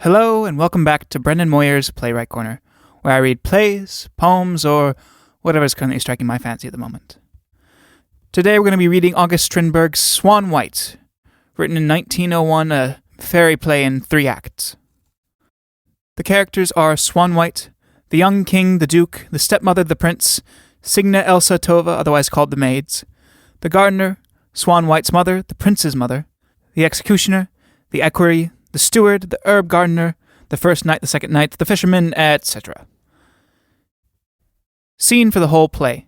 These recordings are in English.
Hello and welcome back to Brendan Moyer's Playwright Corner, where I read plays, poems, or whatever is currently striking my fancy at the moment. Today we're going to be reading August Strindberg's Swanwhite, written in 1901, a fairy play in 3 acts. The characters are Swanwhite, the young king, the duke, the stepmother, the prince, Signa, Elsa, Tova, otherwise called the maids, the gardener, Swanwhite's mother, the prince's mother, the executioner, the equerry, the steward, the herb gardener, the first knight, the second knight, the fisherman, etc. Scene for the whole play.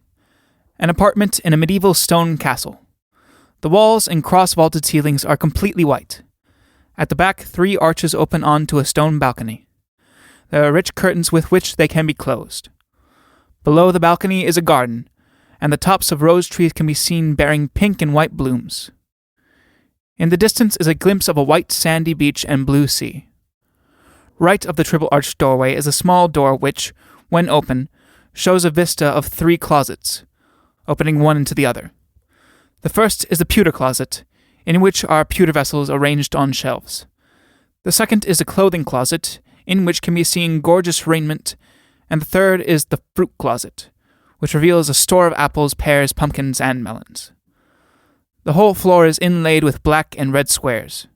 An apartment in a medieval stone castle. The walls and cross-vaulted ceilings are completely white. At the back, 3 arches open onto a stone balcony. There are rich curtains with which they can be closed. Below the balcony is a garden, and the tops of rose trees can be seen bearing pink and white blooms. In the distance is a glimpse of a white sandy beach and blue sea. Right of the triple-arched doorway is a small door which, when open, shows a vista of 3 closets, opening one into the other. The first is the pewter closet, in which are pewter vessels arranged on shelves. The second is the clothing closet, in which can be seen gorgeous raiment, and the third is the fruit closet, which reveals a store of apples, pears, pumpkins, and melons. The whole floor is inlaid with black and red squares.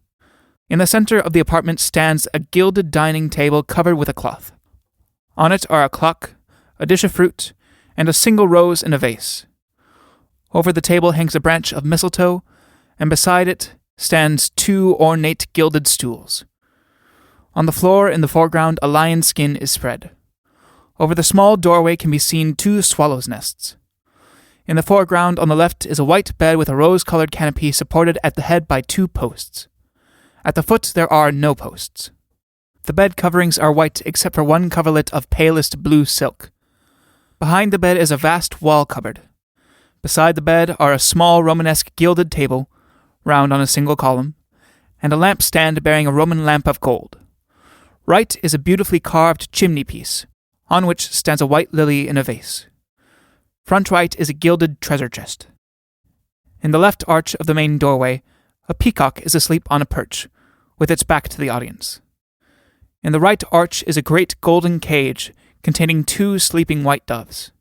In the center of the apartment stands a gilded dining table covered with a cloth. On it are a clock, a dish of fruit, and a single rose in a vase. Over the table hangs a branch of mistletoe, and beside it stands 2 ornate gilded stools. On the floor in the foreground a lion's skin is spread. Over the small doorway can be seen 2 swallows' nests. In the foreground on the left is a white bed with a rose-colored canopy supported at the head by 2 posts. At the foot there are no posts. The bed coverings are white except for one coverlet of palest blue silk. Behind the bed is a vast wall cupboard. Beside the bed are a small Romanesque gilded table, round on a single column, and a lampstand bearing a Roman lamp of gold. Right is a beautifully carved chimney piece, on which stands a white lily in a vase. Front right is a gilded treasure chest. In the left arch of the main doorway, a peacock is asleep on a perch, with its back to the audience. In the right arch is a great golden cage containing 2 sleeping white doves.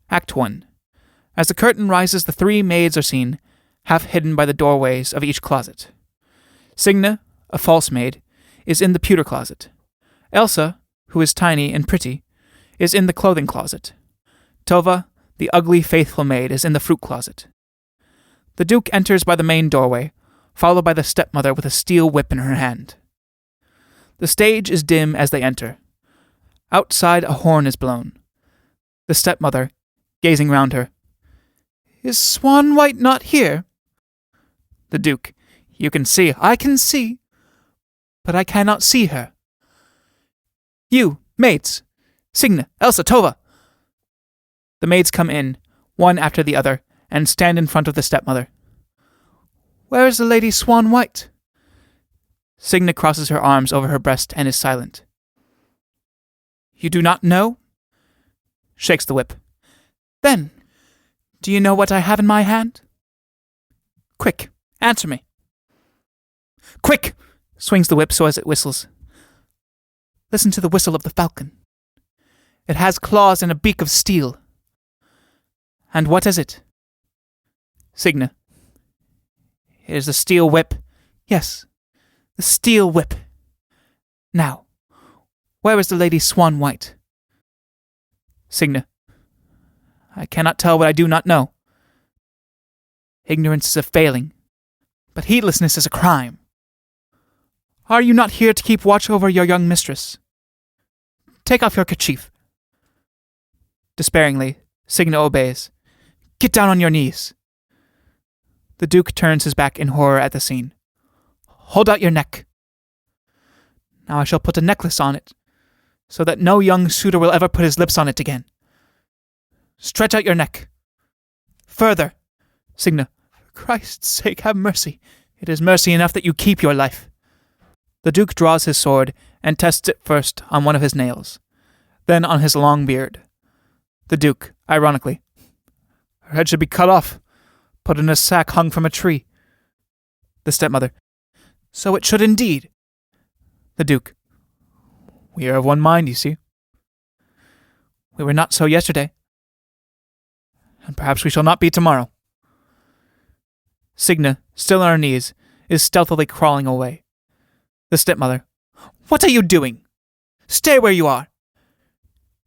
Act 1. As the curtain rises, the 3 maids are seen, half hidden by the doorways of each closet. Signa, a false maid, is in the pewter closet. Elsa, who is tiny and pretty, is in the clothing closet. Tova, the ugly, faithful maid, is in the fruit closet. The duke enters by the main doorway, followed by the stepmother with a steel whip in her hand. The stage is dim as they enter. Outside a horn is blown. The stepmother, gazing round her. "Is Swanwhite not here?" The duke. "You can see." "I can see. But I cannot see her." "You, maids. Signa, Elsa, Tova." The maids come in, one after the other, and stand in front of the stepmother. "Where is the Lady Swanwhite?" Signa crosses her arms over her breast and is silent. "You do not know?" Shakes the whip. "Then, do you know what I have in my hand? Quick, answer me." "Quick!" Swings the whip so as it whistles. "Listen to the whistle of the falcon. It has claws and a beak of steel." "And what is it?" Signa. "It is the steel whip." "Yes, the steel whip. Now, where is the Lady Swanwhite?" Signa. "I cannot tell what I do not know. Ignorance is a failing, but heedlessness is a crime. Are you not here to keep watch over your young mistress? Take off your kerchief." Despairingly, Signa obeys. "Get down on your knees." The duke turns his back in horror at the scene. "Hold out your neck." "Now I shall put a necklace on it, so that no young suitor will ever put his lips on it again." "Stretch out your neck." "Further." Signa. "For Christ's sake, have mercy. It is mercy enough that you keep your life." The duke draws his sword and tests it first on one of his nails, then on his long beard. The duke, ironically. "Her head should be cut off, put in a sack hung from a tree." The stepmother. So it should indeed. The Duke. We are of one mind, you see. We were not so yesterday. And perhaps we shall not be tomorrow. Signa, still on her knees, is stealthily crawling away. The stepmother. What are you doing? Stay where you are.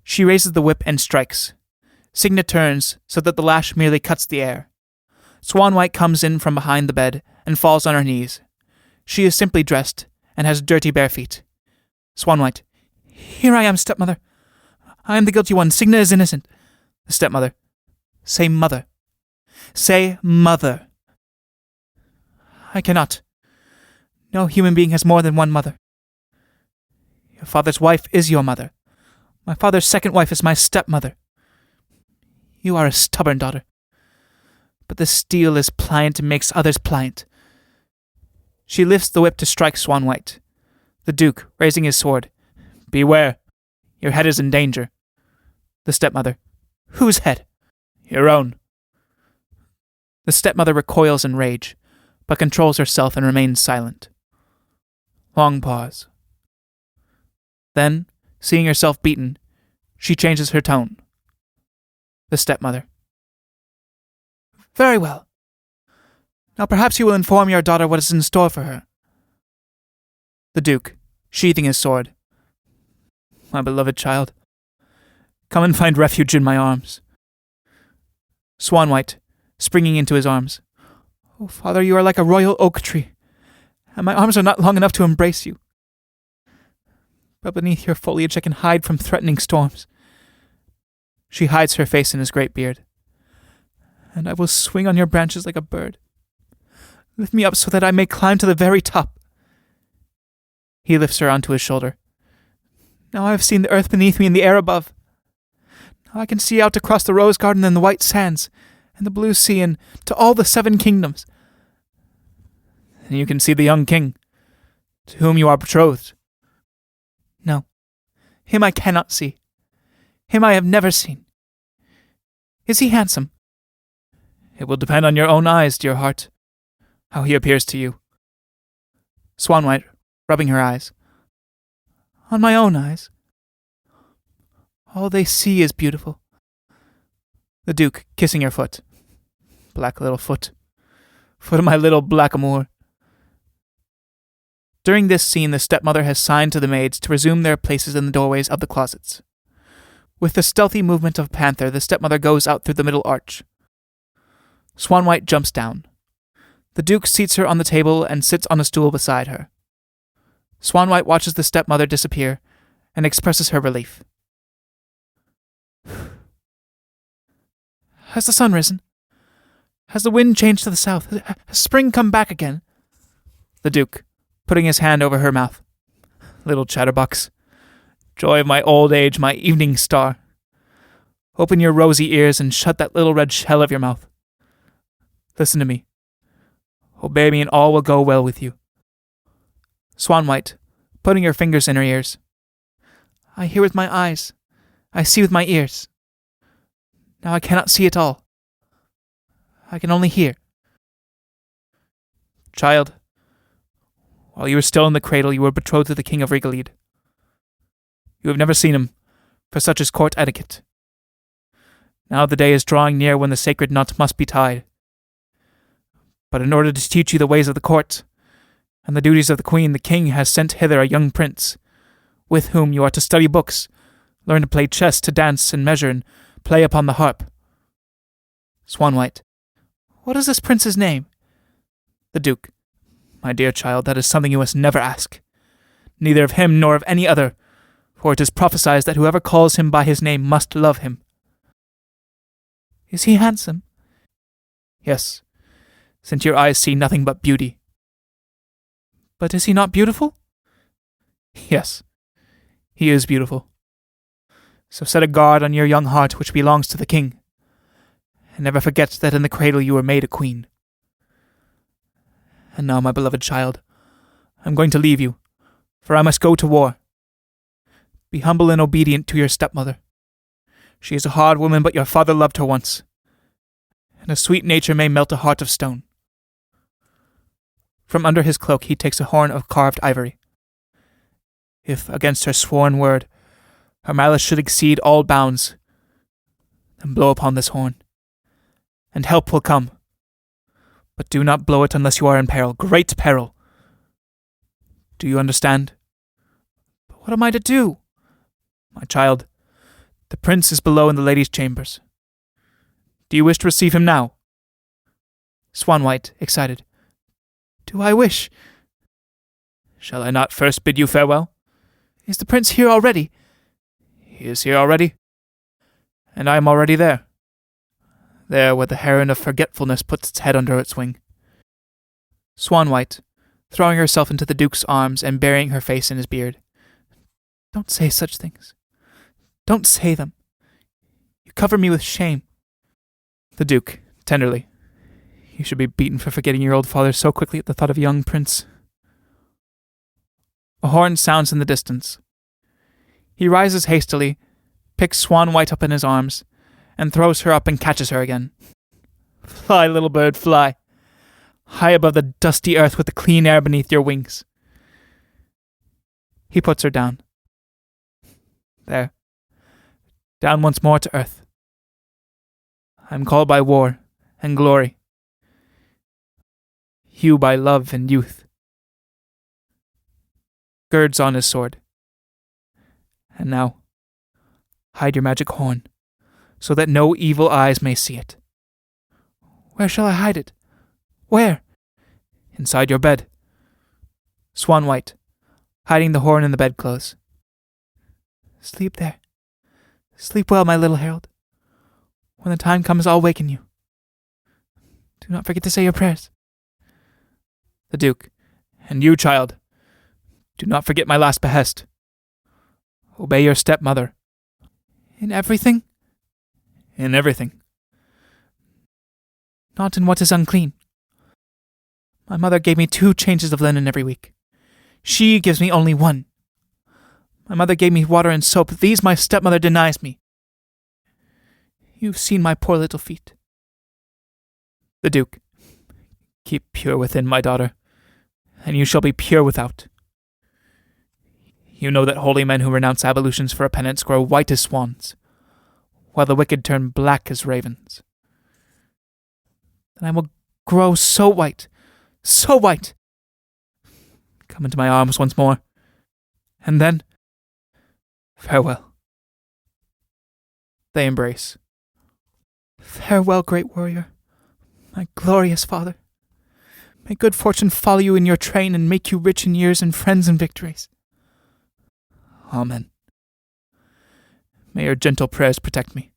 She raises the whip and strikes. Signa turns so that the lash merely cuts the air. Swanwhite comes in from behind the bed and falls on her knees. She is simply dressed and has dirty bare feet. Swanwhite. Here I am, stepmother. I am the guilty one. Signa is innocent. The stepmother. Say mother. Say mother. I cannot. No human being has more than one mother. Your father's wife is your mother. My father's second wife is my stepmother. You are a stubborn daughter. But the steel is pliant and makes others pliant. She lifts the whip to strike Swanwhite. The Duke, raising his sword. Beware. Your head is in danger. The stepmother. Whose head? Your own. The stepmother recoils in rage, but controls herself and remains silent. Long pause. Then, seeing herself beaten, she changes her tone. The stepmother. Very well. Now perhaps you will inform your daughter what is in store for her. The Duke, sheathing his sword. My beloved child, come and find refuge in my arms. Swanwhite, springing into his arms. Oh, father, you are like a royal oak tree, and my arms are not long enough to embrace you. But beneath your foliage I can hide from threatening storms. She hides her face in his great beard. And I will swing on your branches like a bird. Lift me up so that I may climb to the very top. He lifts her onto his shoulder. Now I have seen the earth beneath me and the air above. Now I can see out across the rose garden and the white sands, and the blue sea, and to all the 7 kingdoms. And you can see the young king, to whom you are betrothed. No, him I cannot see. Him I have never seen. Is he handsome? It will depend on your own eyes, dear heart, how he appears to you. Swanwhite, rubbing her eyes. On my own eyes. All they see is beautiful. The Duke, kissing her foot. Black little foot. Foot of my little blackamoor. During this scene, the stepmother has signed to the maids to resume their places in the doorways of the closets. With the stealthy movement of a panther, the stepmother goes out through the middle arch. Swanwhite jumps down. The Duke seats her on the table and sits on a stool beside her. Swanwhite watches the stepmother disappear and expresses her relief. Has the sun risen? Has the wind changed to the south? Has spring come back again? The Duke, putting his hand over her mouth. Little chatterbox. Joy of my old age, my evening star. Open your rosy ears and shut that little red shell of your mouth. Listen to me. Obey me and all will go well with you. Swanwhite, putting her fingers in her ears. I hear with my eyes. I see with my ears. Now I cannot see at all. I can only hear. Child, while you were still in the cradle, you were betrothed to the King of Rigalede. You have never seen him, for such is court etiquette. Now the day is drawing near when the sacred knot must be tied. But in order to teach you the ways of the court, and the duties of the queen, the king has sent hither a young prince, with whom you are to study books, learn to play chess, to dance and measure, and play upon the harp. Swanwhite. What is this prince's name? The Duke. My dear child, that is something you must never ask. Neither of him nor of any other, for it is prophesied that whoever calls him by his name must love him. Is he handsome? Yes, since your eyes see nothing but beauty. But is he not beautiful? Yes, he is beautiful. So set a guard on your young heart which belongs to the king, and never forget that in the cradle you were made a queen. And now, my beloved child, I am going to leave you, for I must go to war. Be humble and obedient to your stepmother. She is a hard woman, but your father loved her once, and a sweet nature may melt a heart of stone. From under his cloak he takes a horn of carved ivory. If, against her sworn word, her malice should exceed all bounds, then blow upon this horn, and help will come. But do not blow it unless you are in peril, great peril. Do you understand? But what am I to do? My child, the prince is below in the ladies' chambers. Do you wish to receive him now? Swanwhite, excited. Do I wish? Shall I not first bid you farewell? Is the prince here already? He is here already. And I am already there. There where the heron of forgetfulness puts its head under its wing. Swanwhite, throwing herself into the Duke's arms and burying her face in his beard. Don't say such things. Don't say them. You cover me with shame. The Duke, tenderly. You should be beaten for forgetting your old father so quickly at the thought of a young prince. A horn sounds in the distance. He rises hastily, picks Swanwhite up in his arms, and throws her up and catches her again. Fly, little bird, fly. High above the dusty earth with the clean air beneath your wings. He puts her down. There. Down once more to earth. I am called by war and glory. You by love and youth. Girds on his sword. And now, hide your magic horn, so that no evil eyes may see it. Where shall I hide it? Where? Inside your bed. Swanwhite, hiding the horn in the bedclothes. Sleep there. Sleep well, my little herald. When the time comes, I'll waken you. Do not forget to say your prayers. The Duke, and you, child, do not forget my last behest. Obey your stepmother. In everything? In everything. Not in what is unclean. My mother gave me 2 changes of linen every week. She gives me only 1. My mother gave me water and soap. These my stepmother denies me. You've seen my poor little feet. The Duke. Keep pure within, my daughter, and you shall be pure without. You know that holy men who renounce ablutions for a penance grow white as swans, while the wicked turn black as ravens. Then I will grow so white, so white. Come into my arms once more, and then, farewell. They embrace. Farewell, great warrior, my glorious father. May good fortune follow you in your train and make you rich in years and friends and victories. Amen. May your gentle prayers protect me.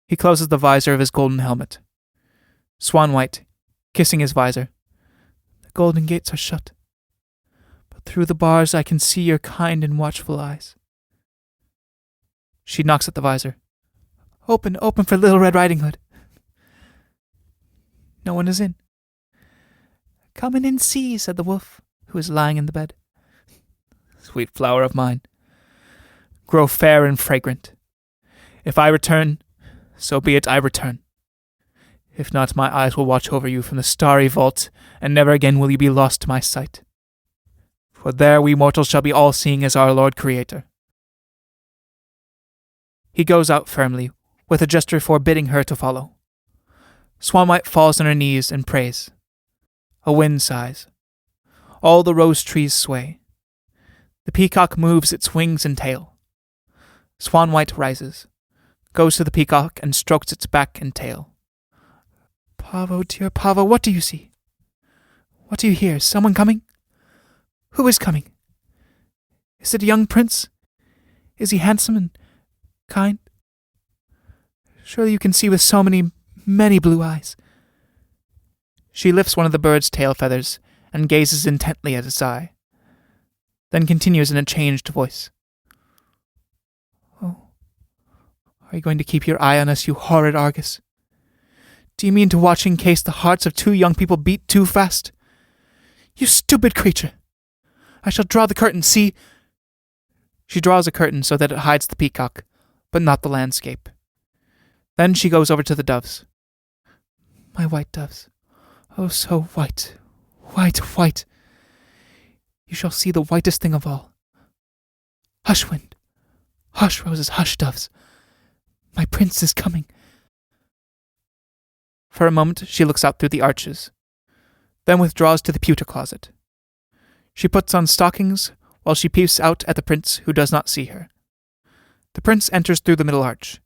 He closes the visor of his golden helmet. Swanwhite, kissing his visor. The golden gates are shut, but through the bars I can see your kind and watchful eyes. She knocks at the visor. Open, open for Little Red Riding Hood. No one is in. Come in and see, said the wolf, who is lying in the bed. Sweet flower of mine, grow fair and fragrant. If I return, so be it I return. If not, my eyes will watch over you from the starry vault, and never again will you be lost to my sight. For there we mortals shall be all-seeing as our Lord Creator. He goes out firmly, with a gesture forbidding her to follow. Swanwhite falls on her knees and prays. A wind sighs. All the rose trees sway. The peacock moves its wings and tail. Swanwhite rises, goes to the peacock and strokes its back and tail. Pavo, dear Pavo, what do you see? What do you hear? Someone coming? Who is coming? Is it a young prince? Is he handsome and kind? Surely you can see with so many blue eyes. She lifts one of the bird's tail feathers and gazes intently at its eye, then continues in a changed voice. Oh, are you going to keep your eye on us, you horrid Argus? Do you mean to watch in case the hearts of 2 young people beat too fast? You stupid creature! I shall draw the curtain, see? She draws a curtain so that it hides the peacock, but not the landscape. Then she goes over to the doves. My white doves. Oh, so white, white, white. You shall see the whitest thing of all. Hush, wind. Hush, roses, hush, doves. My prince is coming. For a moment she looks out through the arches, then withdraws to the pewter closet. She puts on stockings while she peeps out at the prince, who does not see her. The prince enters through the middle arch.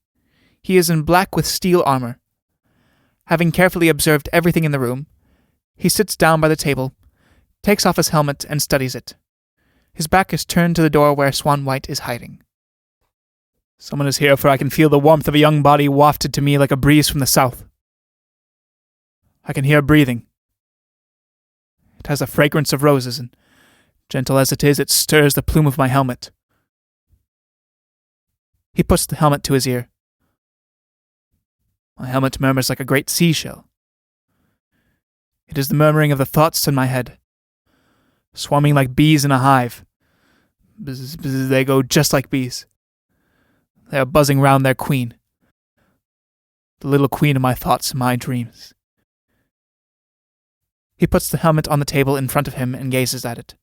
He is in black with steel armor. Having carefully observed everything in the room, he sits down by the table, takes off his helmet and studies it. His back is turned to the door where Swanwhite is hiding. Someone is here, for I can feel the warmth of a young body wafted to me like a breeze from the south. I can hear breathing. It has a fragrance of roses, and gentle as it is, it stirs the plume of my helmet. He puts the helmet to his ear. My helmet murmurs like a great seashell. It is the murmuring of the thoughts in my head, swarming like bees in a hive. Bzz, bzz, they go just like bees. They are buzzing round their queen, the little queen of my thoughts and my dreams. He puts the helmet on the table in front of him and gazes at it.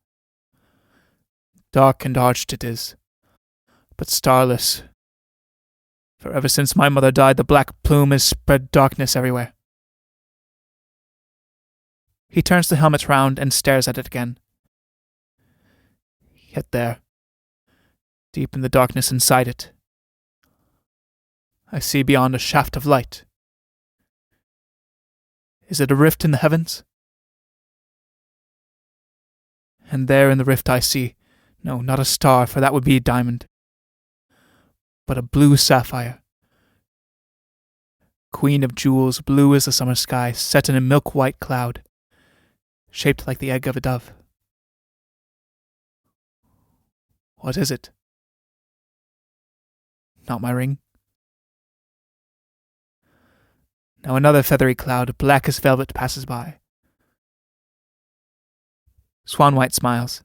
Dark and arched it is, but starless. For ever since my mother died, the black plume has spread darkness everywhere. He turns the helmet round and stares at it again. Yet there, deep in the darkness inside it, I see beyond a shaft of light. Is it a rift in the heavens? And there in the rift I see, no, not a star, for that would be a diamond, but a blue sapphire. Queen of jewels, blue as the summer sky, set in a milk-white cloud, shaped like the egg of a dove. What is it? Not my ring? Now another feathery cloud, black as velvet, passes by. Swanwhite smiles.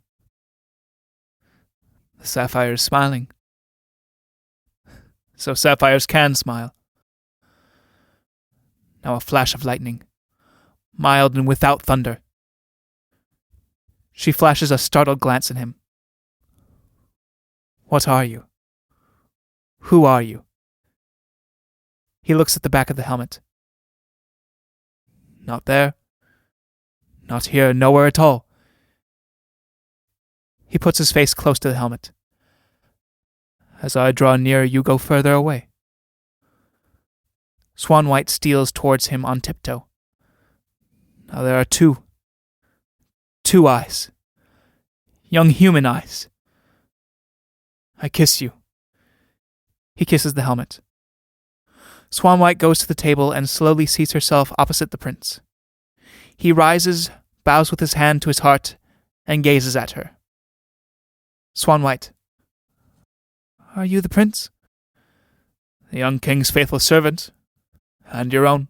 The sapphire is smiling. So sapphires can smile. Now a flash of lightning, mild and without thunder. She flashes a startled glance at him. What are you? Who are you? He looks at the back of the helmet. Not there. Not here, nowhere at all. He puts his face close to the helmet. As I draw nearer, you go further away. Swanwhite steals towards him on tiptoe. Now there are two eyes. Young human eyes. I kiss you. He kisses the helmet. Swanwhite goes to the table and slowly seats herself opposite the prince. He rises, bows with his hand to his heart, and gazes at her. Swanwhite. Are you the prince? The young king's faithful servant, and your own.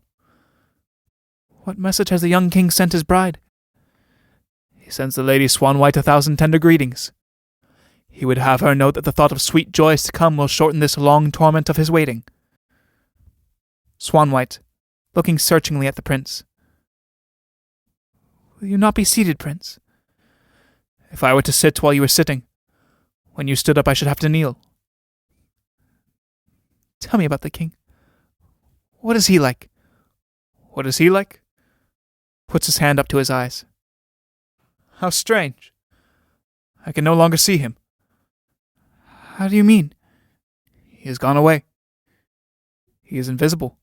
What message has the young king sent his bride? He sends the lady Swanwhite 1,000 tender greetings. He would have her know that the thought of sweet joys to come will shorten this long torment of his waiting. Swanwhite, looking searchingly at the prince. Will you not be seated, prince? If I were to sit while you were sitting, when you stood up I should have to kneel. Tell me about the king. What is he like? What is he like? Puts his hand up to his eyes. How strange. I can no longer see him. How do you mean? He has gone away. He is invisible.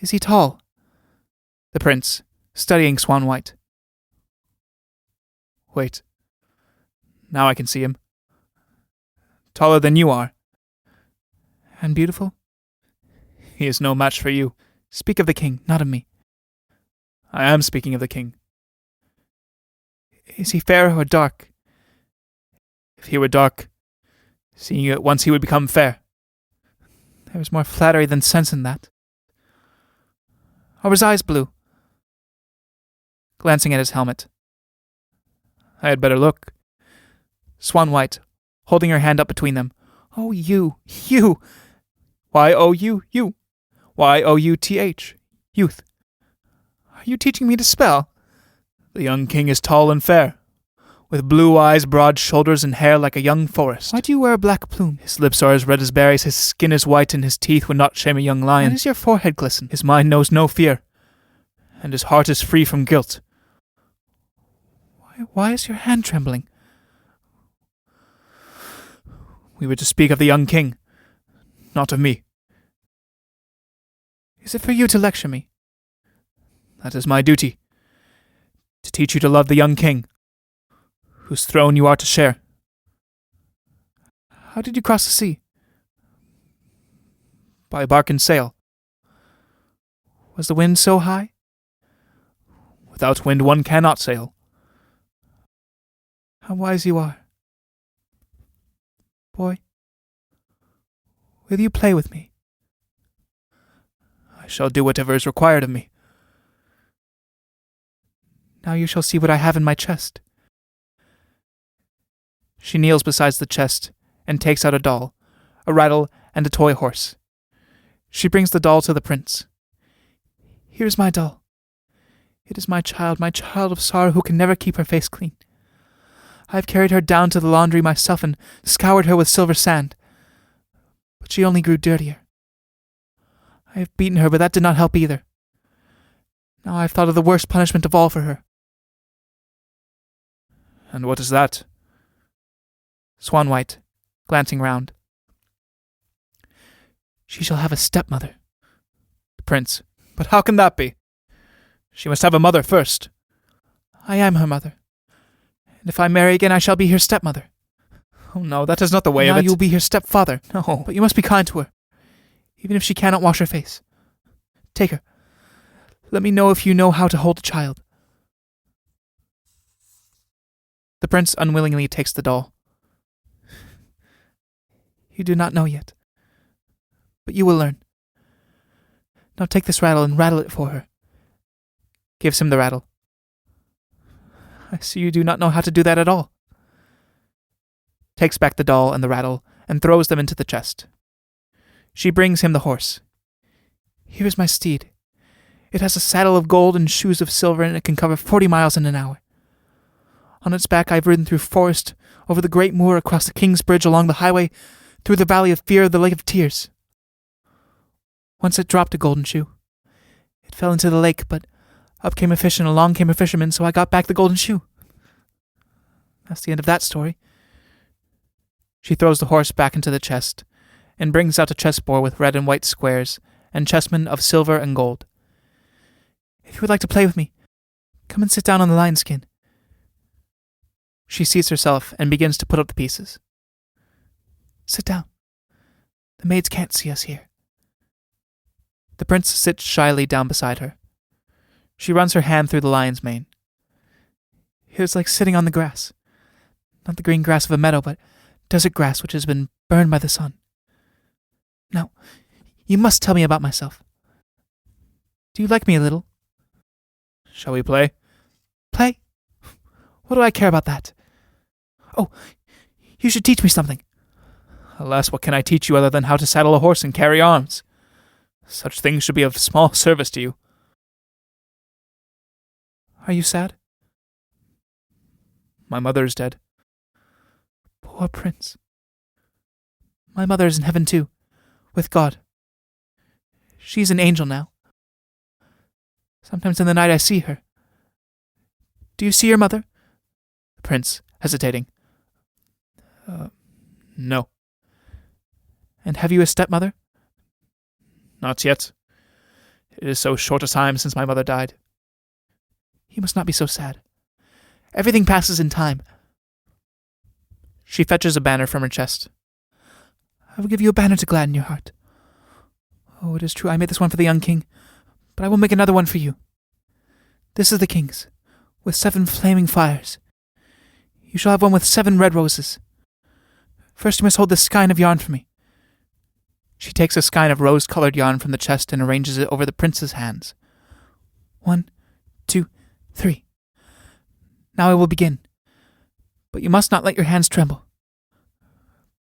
Is he tall? The prince, studying Swanwhite. Wait. Now I can see him. Taller than you are. And beautiful? He is no match for you. Speak of the king, not of me. I am speaking of the king. Is he fair or dark? If he were dark, seeing you at once he would become fair. There is more flattery than sense in that. Are his eyes blue? Glancing at his helmet. I had better look. Swanwhite, holding her hand up between them. Oh, you. Y-O-U, you. Y-O-U-T-H, youth. Are you teaching me to spell? The young king is tall and fair, with blue eyes, broad shoulders, and hair like a young forest. Why do you wear a black plume? His lips are as red as berries, his skin is white, and his teeth would not shame a young lion. Why does your forehead glisten? His mind knows no fear, and his heart is free from guilt. Why is your hand trembling? We were to speak of the young king, not of me. Is it for you to lecture me? That is my duty, to teach you to love the young king, whose throne you are to share. How did you cross the sea? By bark and sail. Was the wind so high? Without wind one cannot sail. How wise you are. Boy, will you play with me? I shall do whatever is required of me. Now you shall see what I have in my chest. She kneels beside the chest and takes out a doll, a rattle, and a toy horse. She brings the doll to the prince. Here is my doll. It is my child of sorrow who can never keep her face clean. I have carried her down to the laundry myself and scoured her with silver sand, but she only grew dirtier. I have beaten her, but that did not help either. Now I have thought of the worst punishment of all for her. And what is that? Swanwhite, glancing round. She shall have a stepmother. The prince. But how can that be? She must have a mother first. I am her mother. And if I marry again, I shall be her stepmother. Oh no, that is not the way of it. Now you will be her stepfather. No, but you must be kind to her, even if she cannot wash her face. Take her. Let me know if you know how to hold a child. The prince unwillingly takes the doll. You do not know yet, but you will learn. Now take this rattle and rattle it for her. Gives him the rattle. I see you do not know how to do that at all. Takes back the doll and the rattle and throws them into the chest. She brings him the horse. Here is my steed. It has a saddle of gold and shoes of silver, and it can cover 40 miles in an hour. On its back I have ridden through forest, over the great moor, across the King's Bridge, along the highway, through the valley of fear, the lake of tears. Once it dropped a golden shoe. It fell into the lake, but up came a fish and along came a fisherman, so I got back the golden shoe. That's the end of that story. She throws the horse back into the chest, and brings out a chessboard with red and white squares, and chessmen of silver and gold. If you would like to play with me, come and sit down on the lion skin. She seats herself and begins to put up the pieces. Sit down. The maids can't see us here. The prince sits shyly down beside her. She runs her hand through the lion's mane. It is like sitting on the grass. Not the green grass of a meadow, but desert grass which has been burned by the sun. Now, you must tell me about myself. Do you like me a little? Shall we play? Play? What do I care about that? Oh, you should teach me something. Alas, what can I teach you other than how to saddle a horse and carry arms? Such things should be of small service to you. Are you sad? My mother is dead. Poor prince. My mother is in heaven too, with God. She's an angel now. Sometimes in the night I see her. Do you see your mother? The prince, hesitating. No. And have you a stepmother? Not yet. It is so short a time since my mother died. You must not be so sad. Everything passes in time. She fetches a banner from her chest. I will give you a banner to gladden your heart. Oh, it is true, I made this one for the young king, but I will make another one for you. This is the king's, with 7 flaming fires. You shall have one with 7 red roses. First you must hold this skein of yarn for me. She takes a skein of rose-colored yarn from the chest and arranges it over the prince's hands. 1, 2, 3. Now I will begin. But you must not let your hands tremble.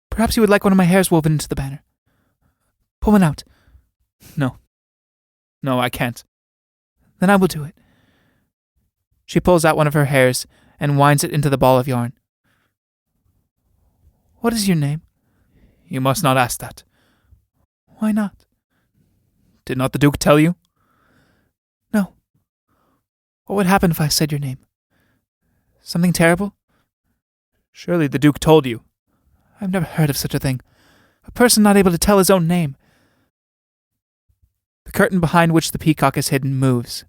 Perhaps you would like one of my hairs woven into the banner. Pull one out. No. No, I can't. Then I will do it. She pulls out one of her hairs and winds it into the ball of yarn. What is your name? You must not ask that. Why not? Did not the Duke tell you? No. What would happen if I said your name? Something terrible? Surely the Duke told you. I've never heard of such a thing. A person not able to tell his own name. The curtain behind which the peacock is hidden moves,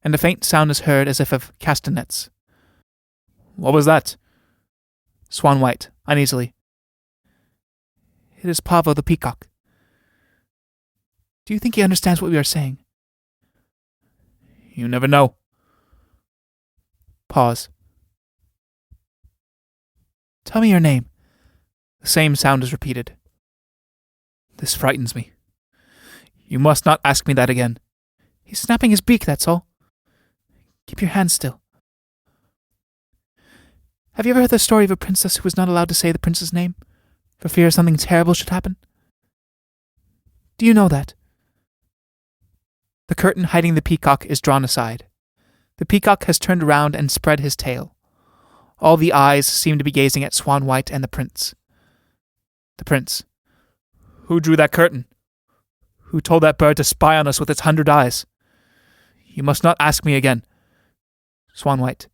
and a faint sound is heard as if of castanets. What was that? Swanwhite, uneasily. It is Pavo the peacock. Do you think he understands what we are saying? You never know. Pause. Tell me your name. The same sound is repeated. This frightens me. You must not ask me that again. He's snapping his beak, that's all. Keep your hands still. Have you ever heard the story of a princess who was not allowed to say the prince's name, for fear something terrible should happen? Do you know that? The curtain hiding the peacock is drawn aside. The peacock has turned around and spread his tail. All the eyes seem to be gazing at Swanwhite and the prince. The prince. Who drew that curtain? Who told that bird to spy on us with its 100 eyes? You must not ask me again. Swanwhite.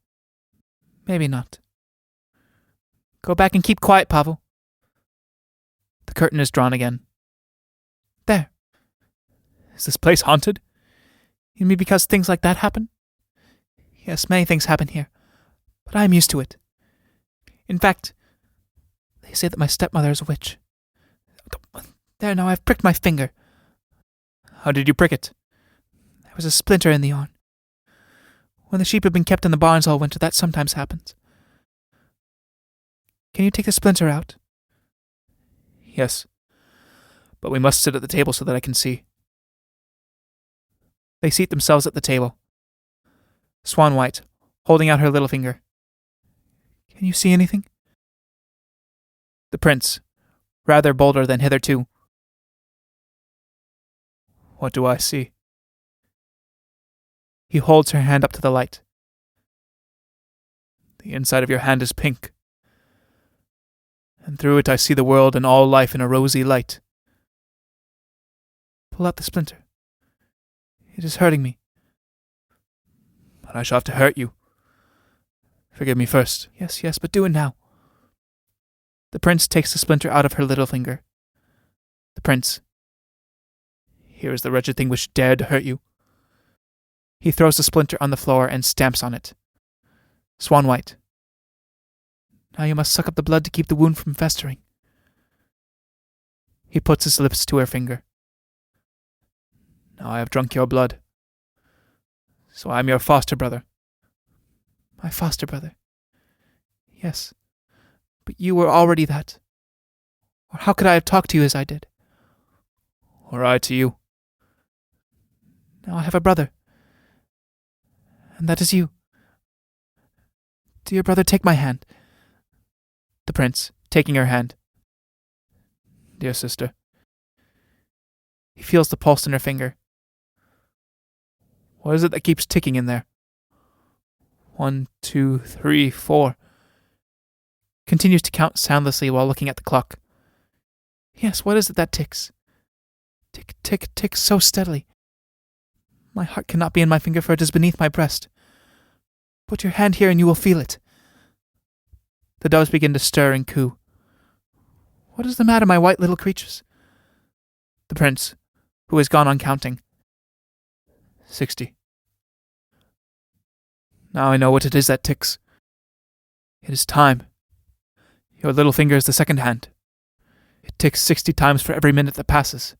Maybe not. Go back and keep quiet, Pavel. The curtain is drawn again. There. Is this place haunted? You mean because things like that happen? Yes, many things happen here, but I am used to it. In fact, they say that my stepmother is a witch. There now, I've pricked my finger. How did you prick it? There was a splinter in the yarn. When the sheep have been kept in the barns all winter, that sometimes happens. Can you take the splinter out? Yes, but we must sit at the table so that I can see. They seat themselves at the table. Swanwhite, holding out her little finger. Can you see anything? The prince, rather bolder than hitherto. What do I see? He holds her hand up to the light. The inside of your hand is pink, and through it I see the world and all life in a rosy light. Pull out the splinter. It is hurting me. But I shall have to hurt you. Forgive me first. Yes, but do it now. The prince takes the splinter out of her little finger. The prince. Here is the wretched thing which dared to hurt you. He throws the splinter on the floor and stamps on it. Swanwhite. Now you must suck up the blood to keep the wound from festering. He puts his lips to her finger. Now I have drunk your blood. So I am your foster brother. My foster brother. Yes, but you were already that. Or how could I have talked to you as I did? Or I to you? Now I have a brother. And that is you. Dear brother, take my hand. The prince, taking her hand. Dear sister. He feels the pulse in her finger. What is it that keeps ticking in there? 1, 2, 3, 4. Continues to count soundlessly while looking at the clock. Yes, what is it that ticks? Tick, tick, tick so steadily. My heart cannot be in my finger, for it is beneath my breast. Put your hand here and you will feel it. The doves begin to stir and coo. What is the matter, my white little creatures? The prince, who has gone on counting. 60. Now I know what it is that ticks. It is time. Your little finger is the second hand. It ticks 60 times for every minute that passes.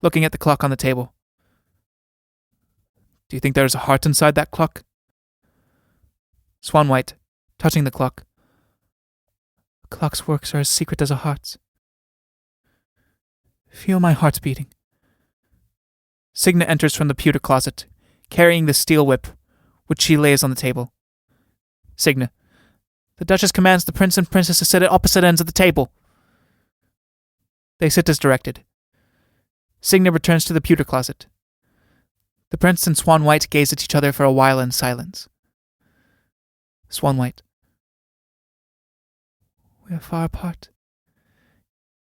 Looking at the clock on the table. Do you think there is a heart inside that clock? Swanwhite, touching the clock. A clock's works are as secret as a heart's. Feel my heart beating. Signa enters from the pewter closet, carrying the steel whip, which she lays on the table. Signa. The Duchess commands the prince and princess to sit at opposite ends of the table. They sit as directed. Signa returns to the pewter closet. The prince and Swanwhite gaze at each other for a while in silence. Swanwhite. We are far apart,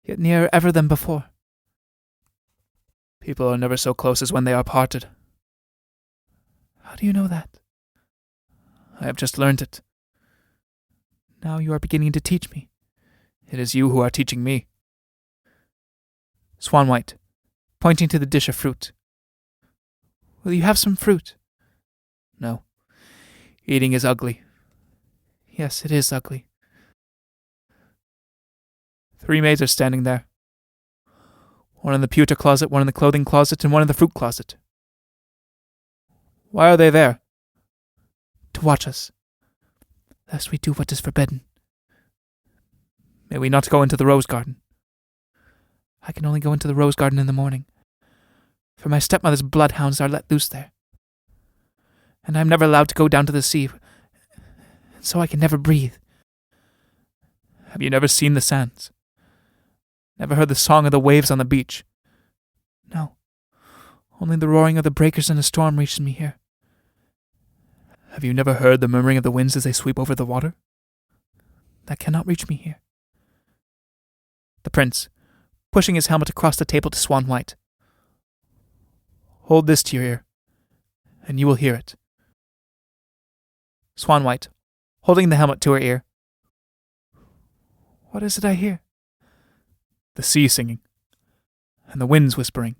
yet nearer ever than before. People are never so close as when they are parted. How do you know that? I have just learned it. Now you are beginning to teach me. It is you who are teaching me. Swanwhite, pointing to the dish of fruit. Will you have some fruit? No. Eating is ugly. Yes, it is ugly. 3 maids are standing there. One in the pewter closet, one in the clothing closet, and one in the fruit closet. Why are they there? To watch us, lest we do what is forbidden. May we not go into the rose garden? I can only go into the rose garden in the morning, for my stepmother's bloodhounds are let loose there. And I am never allowed to go down to the sea, and so I can never breathe. Have you never seen the sands? Never heard the song of the waves on the beach? No, only the roaring of the breakers in a storm reaches me here. Have you never heard the murmuring of the winds as they sweep over the water? That cannot reach me here. The prince, pushing his helmet across the table to Swanwhite. Hold this to your ear, and you will hear it. Swanwhite, holding the helmet to her ear. What is it I hear? The sea singing, and the winds whispering.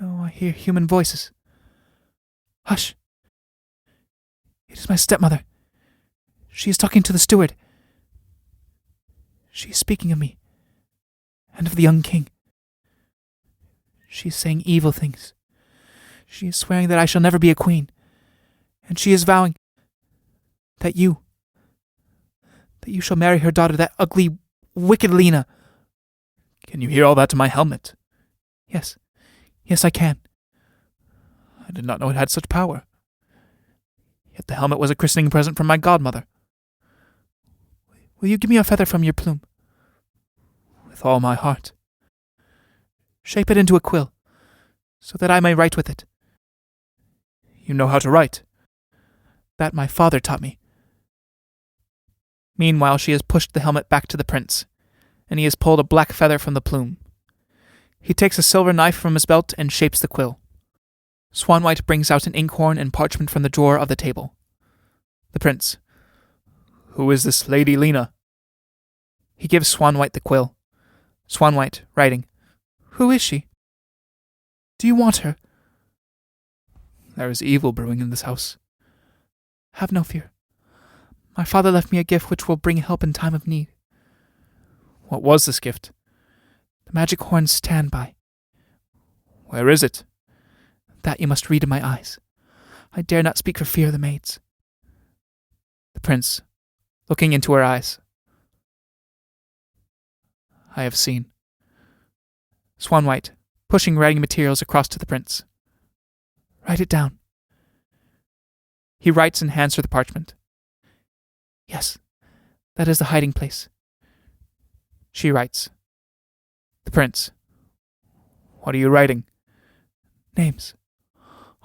No, I hear human voices. Hush! It is my stepmother. She is talking to the steward. She is speaking of me, and of the young king. She is saying evil things. She is swearing that I shall never be a queen, and she is vowing that you shall marry her daughter, that ugly, wicked Lena. Can you hear all that to my helmet? Yes, I can. I did not know it had such power. Yet the helmet was a christening present from my godmother. Will you give me a feather from your plume? With all my heart. Shape it into a quill, so that I may write with it. You know how to write. That my father taught me. Meanwhile, she has pushed the helmet back to the prince, and he has pulled a black feather from the plume. He takes a silver knife from his belt and shapes the quill. Swanwhite brings out an inkhorn and parchment from the drawer of the table. The prince. Who is this Lady Lena? He gives Swanwhite the quill. Swanwhite, writing. Who is she? Do you want her? There is evil brewing in this house. Have no fear. My father left me a gift which will bring help in time of need. What was this gift? The magic horn's standby. Where is it? That you must read in my eyes. I dare not speak for fear of the maids. The prince, looking into her eyes. I have seen. Swanwhite, pushing writing materials across to the prince. Write it down. He writes and hands her the parchment. Yes, that is the hiding place. She writes. The prince. What are you writing? Names.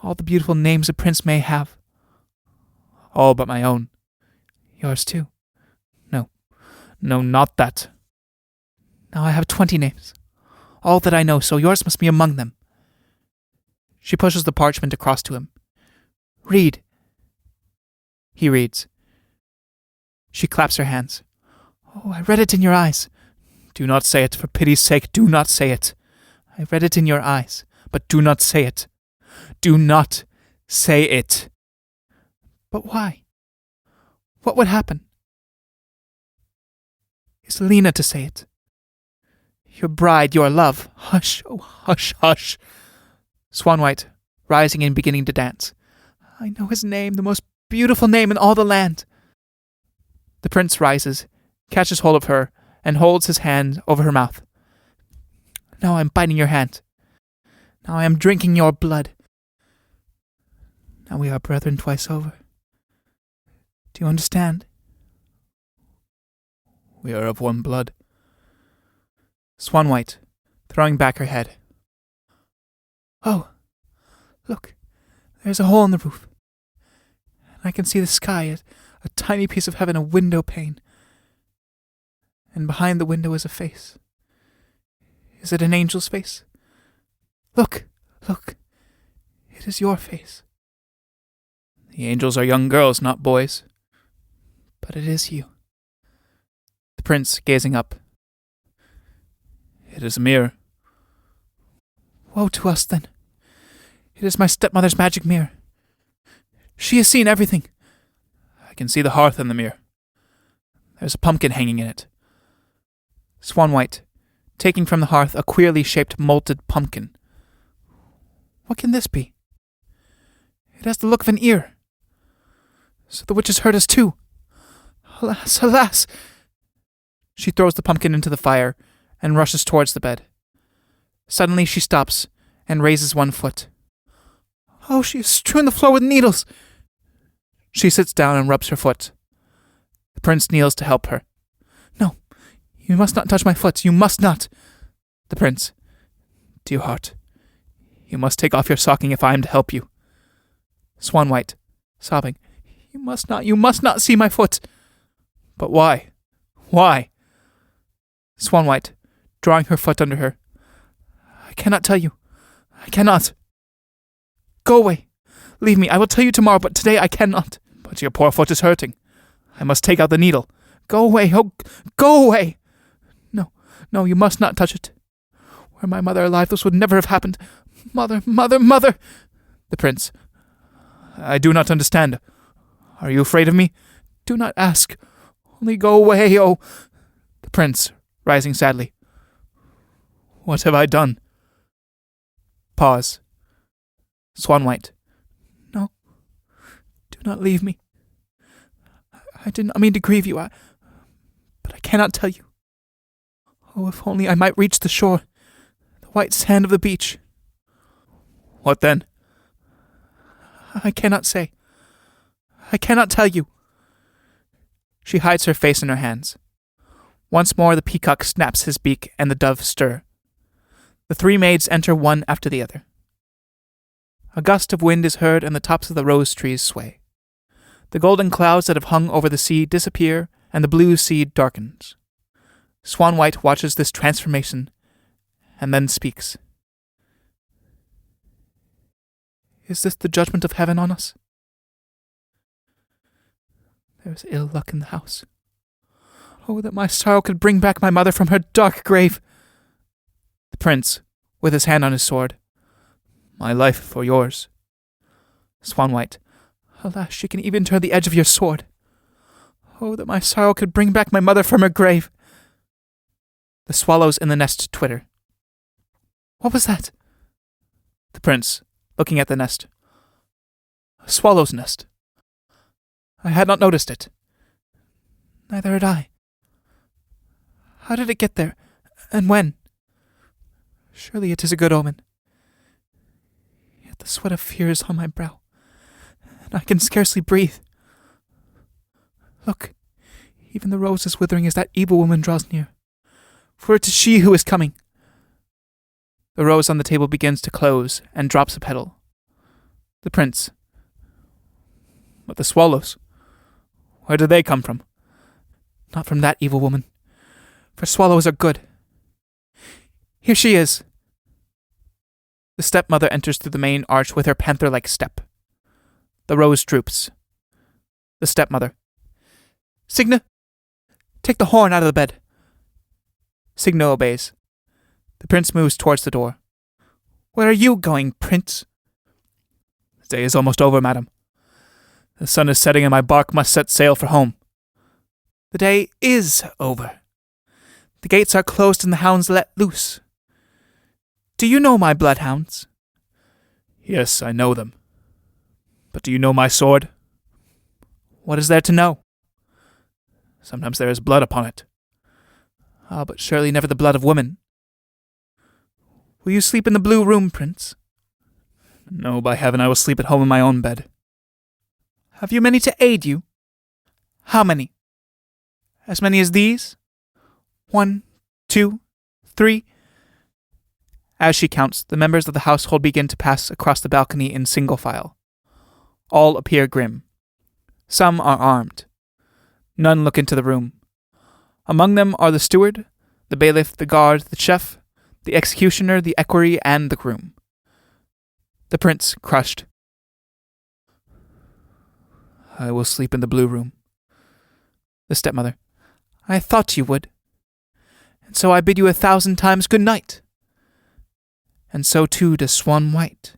All the beautiful names a prince may have. All but my own. Yours too. No, not that. Now I have 20 names. All that I know, so yours must be among them. She pushes the parchment across to him. Read. He reads. She claps her hands. Oh, I read it in your eyes. Do not say it, for pity's sake, do not say it. I read it in your eyes, but do not say it. Do not say it. But why? What would happen? Is Lena to say it? Your bride, your love. Hush, oh hush, hush. Swanwhite, rising and beginning to dance. I know his name, the most beautiful name in all the land. The prince rises, catches hold of her, and holds his hand over her mouth. Now I am biting your hand. Now I am drinking your blood. Now we are brethren twice over. Do you understand? We are of one blood. Swanwhite, throwing back her head. Oh, Look, there's a hole in the roof. And I can see the sky, a tiny piece of heaven, a window pane. And behind the window is a face. Is it an angel's face? Look, look. It is your face. The angels are young girls, not boys. But it is you. The prince, gazing up. It is a mirror. Woe to us, then. It is my stepmother's magic mirror. She has seen everything. I can see the hearth in the mirror. There's a pumpkin hanging in it. Swanwhite, taking from the hearth a queerly shaped malted pumpkin. What can this be? It has the look of an ear. So the witch has heard us too. Alas, alas! She throws the pumpkin into the fire and rushes towards the bed. Suddenly she stops and raises one foot. Oh, she has strewn the floor with needles! She sits down and rubs her foot. The prince kneels to help her. No, you must not touch my foot. You must not. The prince. Dear heart, you must take off your stocking if I am to help you. Swanwhite, sobbing. You must not see my foot. But why? Why? Swanwhite, drawing her foot under her. I cannot tell you. I cannot. Go away. Leave me. I will tell you tomorrow, but today I cannot. But your poor foot is hurting. I must take out the needle. Go away. Oh, go away. No, you must not touch it. Were my mother alive, this would never have happened. Mother. The prince. I do not understand. Are you afraid of me? Do not ask. Only go away, oh. The prince, rising sadly. What have I done? Pause. Swanwhite. No. Do not leave me. I did not mean to grieve you, but I cannot tell you. Oh, if only I might reach the shore, the white sand of the beach. What then? I cannot say. I cannot tell you. She hides her face in her hands. Once more the peacock snaps his beak and the dove stir. The three maids enter one after the other. A gust of wind is heard and the tops of the rose trees sway. The golden clouds that have hung over the sea disappear and the blue sea darkens. Swanwhite watches this transformation and then speaks. Is this the judgment of heaven on us? There is ill luck in the house. Oh, that my sorrow could bring back my mother from her dark grave. The prince, with his hand on his sword. My life for yours. Swanwhite. Alas, she can even turn the edge of your sword. Oh, that my sorrow could bring back my mother from her grave. The swallows in the nest twitter. What was that? The prince, looking at the nest. A swallow's nest. I had not noticed it. Neither had I. How did it get there? And when? Surely it is a good omen. Yet the sweat of fear is on my brow, and I can scarcely breathe. Look, even the rose is withering as that evil woman draws near. For it is she who is coming. The rose on the table begins to close and drops a petal. The prince. But the swallows, where do they come from? Not from that evil woman, for swallows are good. Here she is. The stepmother enters through the main arch with her panther-like step. The rose droops. The stepmother. Signa, take the horn out of the bed. Signa obeys. The prince moves towards the door. Where are you going, prince? The day is almost over, madam. The sun is setting and my bark must set sail for home. The day is over. The gates are closed and the hounds let loose. Do you know my bloodhounds? Yes, I know them. But do you know my sword? What is there to know? Sometimes there is blood upon it. Ah, but surely never the blood of woman. Will you sleep in the blue room, prince? No, by heaven, I will sleep at home in my own bed. Have you many to aid you? How many? As many as these? 1, 2, 3. As she counts, the members of the household begin to pass across the balcony in single file. All appear grim. Some are armed. None look into the room. Among them are the steward, the bailiff, the guard, the chef, the executioner, the equerry, and the groom. The prince, crushed. I will sleep in the blue room. The stepmother. I thought you would. And so I bid you 1,000 times good night. And so too does Swanwhite.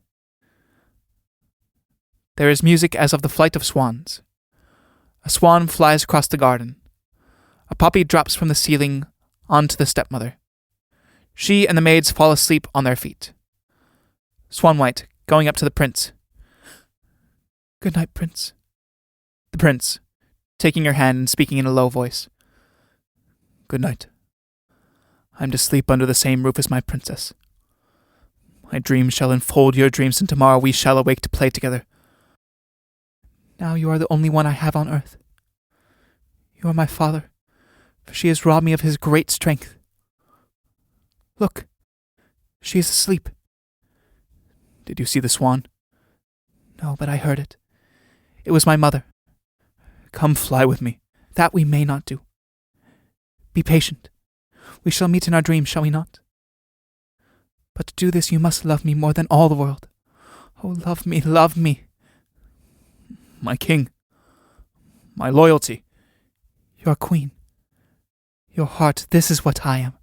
There is music as of the flight of swans. A swan flies across the garden. A poppy drops from the ceiling onto the stepmother. She and the maids fall asleep on their feet. Swanwhite, going up to the prince. Good night, prince. The prince, taking her hand and speaking in a low voice. Good night. I am to sleep under the same roof as my princess. My dreams shall enfold your dreams, and tomorrow we shall awake to play together. Now you are the only one I have on earth. You are my father, for she has robbed me of his great strength. Look, she is asleep. Did you see the swan? No, but I heard it. It was my mother. Come fly with me. That we may not do. Be patient. We shall meet in our dreams, shall we not? But to do this you must love me more than all the world. Oh, love me, love me. My king. My loyalty. Your queen. Your heart, this is what I am.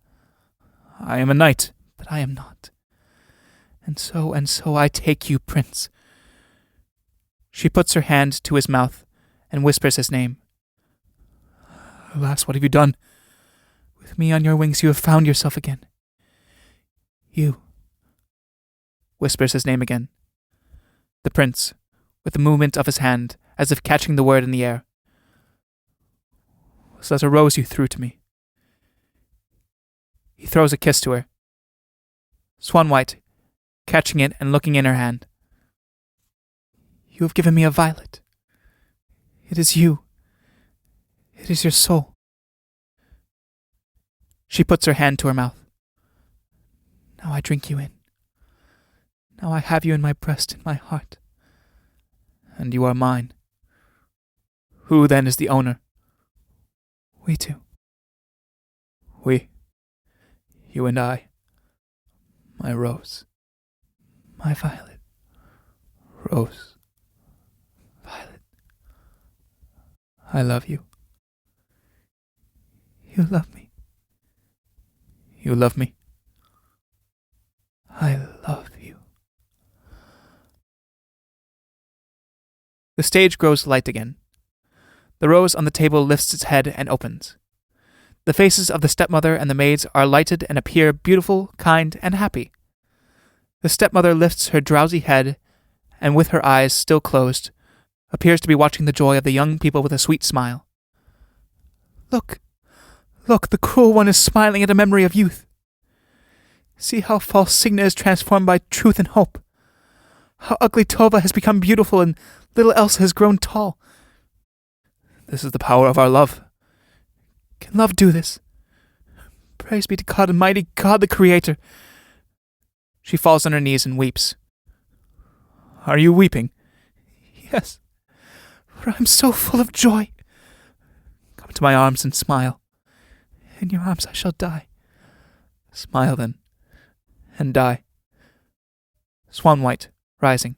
I am a knight, but I am not. And so I take you, prince. She puts her hand to his mouth and whispers his name. Alas, what have you done? With me on your wings you have found yourself again. You. Whispers his name again. The prince, with a movement of his hand, as if catching the word in the air. Was that a rose you threw to me? He throws a kiss to her. Swanwhite, catching it and looking in her hand. You have given me a violet. It is you. It is your soul. She puts her hand to her mouth. Now I drink you in. Now I have you in my breast, in my heart. And you are mine. Who then is the owner? We two. We. You and I. My rose. My violet. Rose. Violet. I love you. You love me. You love me. I love you. The stage grows light again. The rose on the table lifts its head and opens. The faces of the stepmother and the maids are lighted and appear beautiful, kind, and happy. The stepmother lifts her drowsy head and, with her eyes still closed, appears to be watching the joy of the young people with a sweet smile. Look, look, the cruel one is smiling at a memory of youth. See how false Signa is transformed by truth and hope. How ugly Tova has become beautiful and little Elsa has grown tall. This is the power of our love. Can love do this? Praise be to God, Almighty God, the Creator. She falls on her knees and weeps. Are you weeping? Yes, for I am so full of joy. Come to my arms and smile. In your arms I shall die. Smile then, and die. Swanwhite, rising.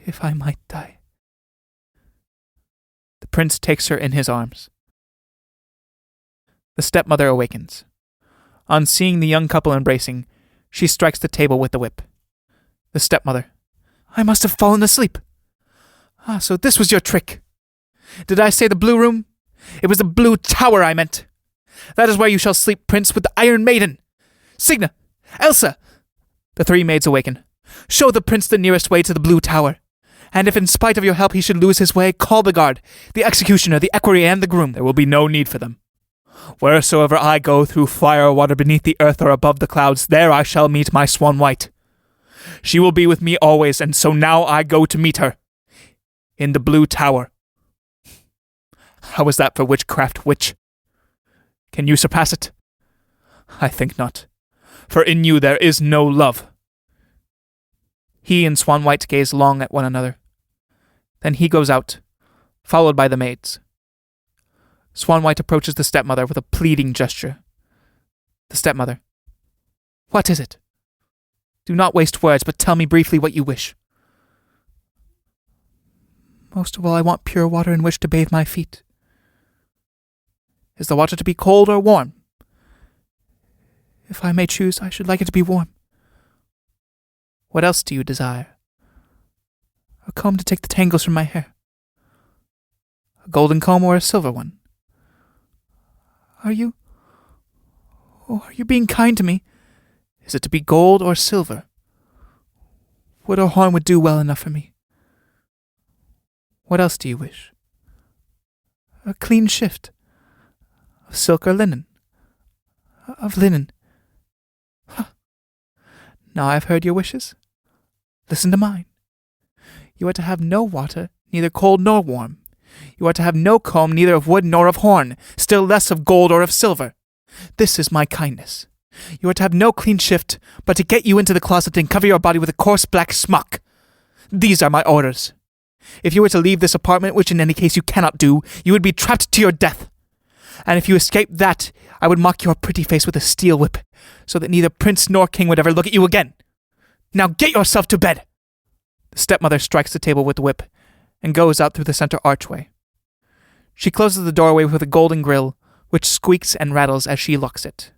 If I might die. The prince takes her in his arms. The stepmother awakens. On seeing the young couple embracing, she strikes the table with the whip. The stepmother. I must have fallen asleep. Ah, so this was your trick. Did I say the blue room? It was the blue tower I meant. That is where you shall sleep, prince, with the Iron Maiden. Signa! Elsa! The three maids awaken. Show the prince the nearest way to the blue tower. And if in spite of your help he should lose his way, call the guard, the executioner, the equerry, and the groom. There will be no need for them. Wheresoever I go, through fire or water, beneath the earth or above the clouds, there I shall meet my Swanwhite. She will be with me always, and so now I go to meet her. In the blue tower. How is that for witchcraft, witch? Can you surpass it? I think not. for in you there is no love." He and Swanwhite gaze long at one another. Then he goes out, followed by the maids. Swanwhite approaches the stepmother with a pleading gesture. The stepmother. "What is it? Do not waste words, but tell me briefly what you wish." "Most of all, I want pure water in which to bathe my feet." "Is the water to be cold or warm?" "If I may choose, I should like it to be warm." "What else do you desire?" "A comb to take the tangles from my hair." "A golden comb or a silver one?" Are you being kind to me? Is it to be gold or silver? Wood or horn would do well enough for me." "What else do you wish?" "A clean shift. Of silk or linen?" "Of linen." "Now I have heard your wishes. Listen to mine. You are to have no water, neither cold nor warm. You are to have no comb, neither of wood nor of horn, still less of gold or of silver. This is my kindness. You are to have no clean shift, but to get you into the closet and cover your body with a coarse black smock. These are my orders. If you were to leave this apartment, which in any case you cannot do, you would be trapped to your death. And if you escaped that, I would mock your pretty face with a steel whip, so that neither prince nor king would ever look at you again. Now get yourself to bed." The stepmother strikes the table with the whip and goes out through the center archway. She closes the doorway with a golden grill, which squeaks and rattles as she locks it.